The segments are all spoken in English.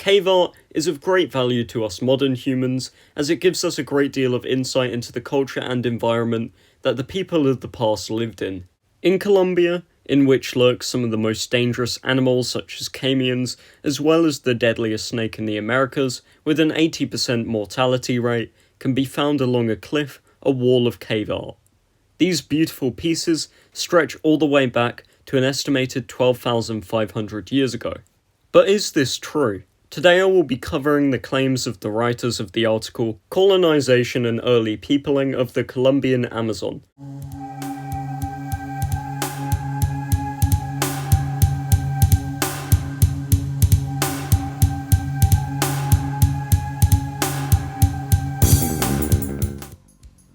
Cave art is of great value to us modern humans, as it gives us a great deal of insight into the culture and environment that the people of the past lived in. In Colombia, in which lurk some of the most dangerous animals such as camions, as well as the deadliest snake in the Americas, with an 80% mortality rate, can be found along a cliff, a wall of cave art. These beautiful pieces stretch all the way back to an estimated 12,500 years ago. But is this true? Today I will be covering the claims of the writers of the article Colonization and Early Peopling of the Colombian Amazon.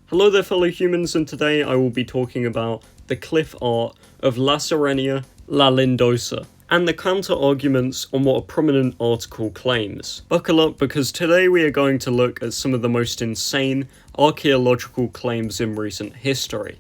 Hello there fellow humans, and today I will be talking about the cliff art of La Serranía La Lindosa, and the counter-arguments on what a prominent article claims. Buckle up, because today we are going to look at some of the most insane archaeological claims in recent history.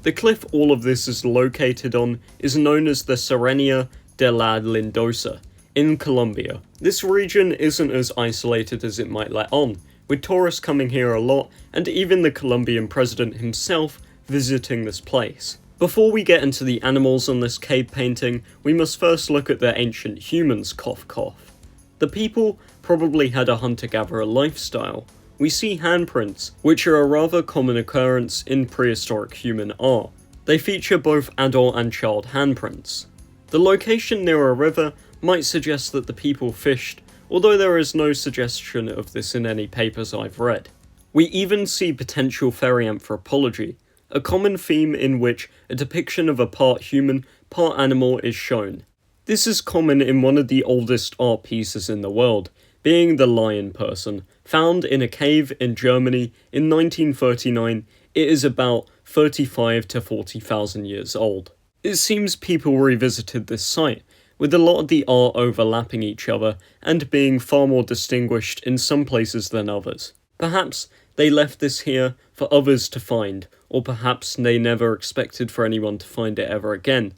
The cliff all of this is located on is known as the Serranía de la Lindosa in Colombia. This region isn't as isolated as it might let on, with tourists coming here a lot, and even the Colombian president himself visiting this place. Before we get into the animals on this cave painting, we must first look at the ancient humans, cough cough. The people probably had a hunter-gatherer lifestyle. We see handprints, which are a rather common occurrence in prehistoric human art. They feature both adult and child handprints. The location near a river might suggest that the people fished, although there is no suggestion of this in any papers I've read. We even see potential fairy anthropology, a common theme in which a depiction of a part human, part animal is shown. This is common in one of the oldest art pieces in the world, being the lion person, found in a cave in Germany in 1939. It is about 35 to 40,000 years old. It seems people revisited this site, with a lot of the art overlapping each other and being far more distinguished in some places than others. Perhaps they left this here for others to find, or perhaps they never expected for anyone to find it ever again.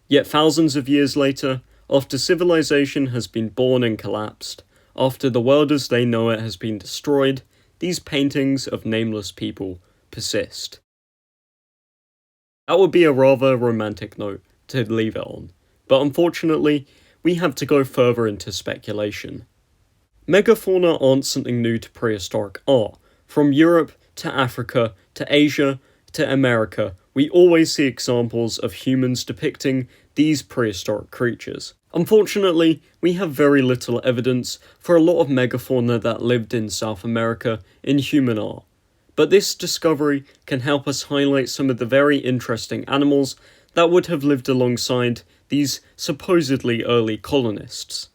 Yet thousands of years later, after civilization has been born and collapsed, after the world as they know it has been destroyed, these paintings of nameless people persist. That would be a rather romantic note to leave it on, but unfortunately, we have to go further into speculation. Megafauna aren't something new to prehistoric art. From Europe to Africa to Asia to America, we always see examples of humans depicting these prehistoric creatures. Unfortunately, we have very little evidence for a lot of megafauna that lived in South America in human art, but this discovery can help us highlight some of the very interesting animals that would have lived alongside these supposedly early colonists.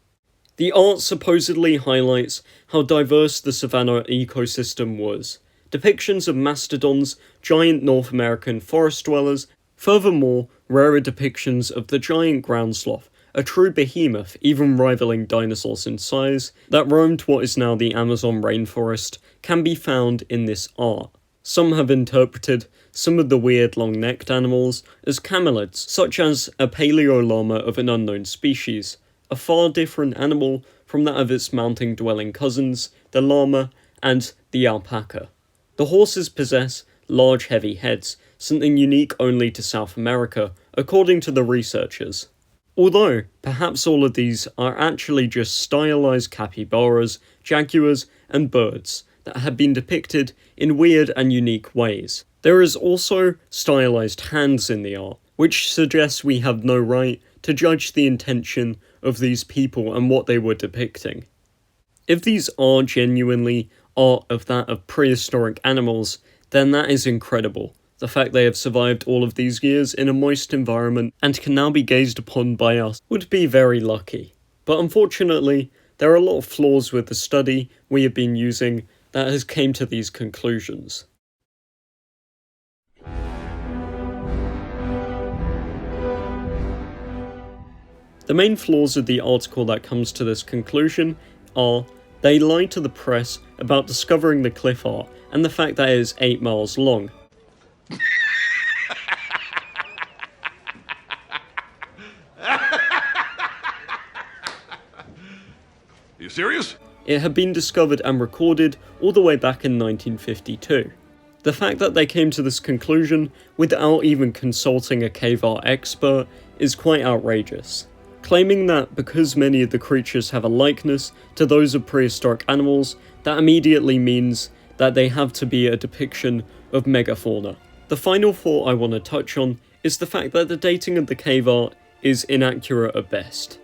The art supposedly highlights how diverse the savanna ecosystem was. Depictions of mastodons, giant North American forest dwellers, furthermore, rarer depictions of the giant ground sloth, a true behemoth even rivaling dinosaurs in size, that roamed what is now the Amazon rainforest, can be found in this art. Some have interpreted some of the weird long-necked animals as camelids, such as a Paleollama of an unknown species, a far different animal from that of its mountain-dwelling cousins, the llama and the alpaca. The horses possess large heavy heads, something unique only to South America, according to the researchers. Although, perhaps all of these are actually just stylized capybaras, jaguars, and birds that have been depicted in weird and unique ways. There is also stylized hands in the art, which suggests we have no right to judge the intention of these people and what they were depicting. If these are genuinely art of that of prehistoric animals, then that is incredible. The fact they have survived all of these years in a moist environment and can now be gazed upon by us would be very lucky. But unfortunately, there are a lot of flaws with the study we have been using that has came to these conclusions. The main flaws of the article that comes to this conclusion are they lie to the press about discovering the cliff art and the fact that it is 8 miles long. You serious? It had been discovered and recorded all the way back in 1952. The fact that they came to this conclusion without even consulting a cave art expert is quite outrageous. Claiming that because many of the creatures have a likeness to those of prehistoric animals, that immediately means that they have to be a depiction of megafauna. The final thought I want to touch on is the fact that the dating of the cave art is inaccurate at best.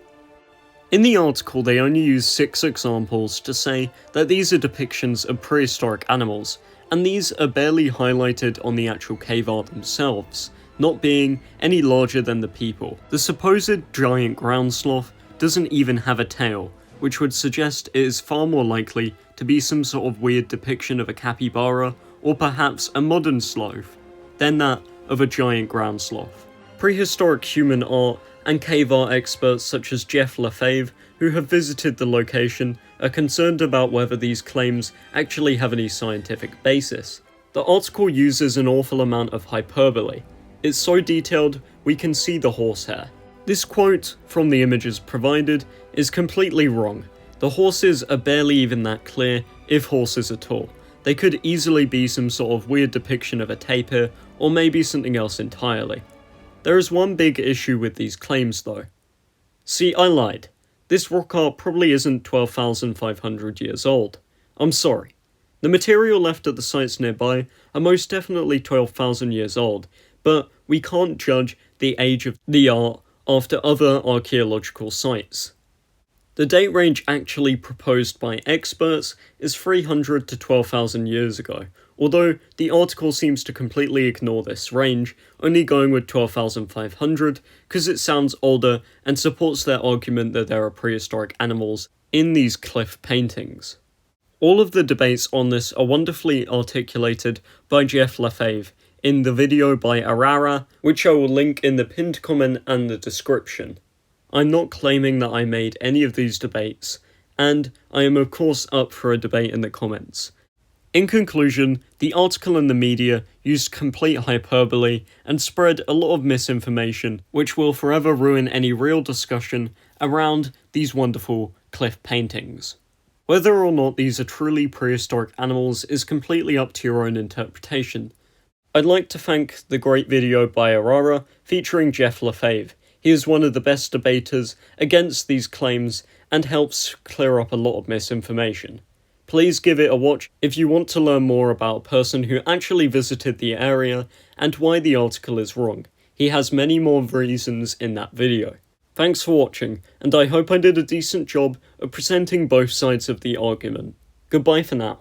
In the article, they only use 6 examples to say that these are depictions of prehistoric animals, and these are barely highlighted on the actual cave art themselves, not being any larger than the people. The supposed giant ground sloth doesn't even have a tail, which would suggest it is far more likely to be some sort of weird depiction of a capybara, or perhaps a modern sloth, than that of a giant ground sloth. Prehistoric human art and cave art experts such as Jeff Lefebvre, who have visited the location, are concerned about whether these claims actually have any scientific basis. The article uses an awful amount of hyperbole. It's so detailed we can see the horsehair. This quote from the images provided is completely wrong. The horses are barely even that clear, if horses at all. They could easily be some sort of weird depiction of a tapir, or maybe something else entirely. There is one big issue with these claims though. See, I lied. This rock art probably isn't 12,500 years old. I'm sorry. The material left at the sites nearby are most definitely 12,000 years old, but we can't judge the age of the art after other archaeological sites. The date range actually proposed by experts is 300 to 12,000 years ago, although the article seems to completely ignore this range, only going with 12,500 because it sounds older and supports their argument that there are prehistoric animals in these cliff paintings. All of the debates on this are wonderfully articulated by Jeff Lefebvre in the video by Arara, which I will link in the pinned comment and the description. I'm not claiming that I made any of these debates, and I am of course up for a debate in the comments. In conclusion, the article and the media used complete hyperbole and spread a lot of misinformation, which will forever ruin any real discussion around these wonderful cliff paintings. Whether or not these are truly prehistoric animals is completely up to your own interpretation. I'd like to thank the great video by Arara featuring Jeff Lefebvre. He is one of the best debaters against these claims and helps clear up a lot of misinformation. Please give it a watch if you want to learn more about a person who actually visited the area and why the article is wrong. He has many more reasons in that video. Thanks for watching, and I hope I did a decent job of presenting both sides of the argument. Goodbye for now.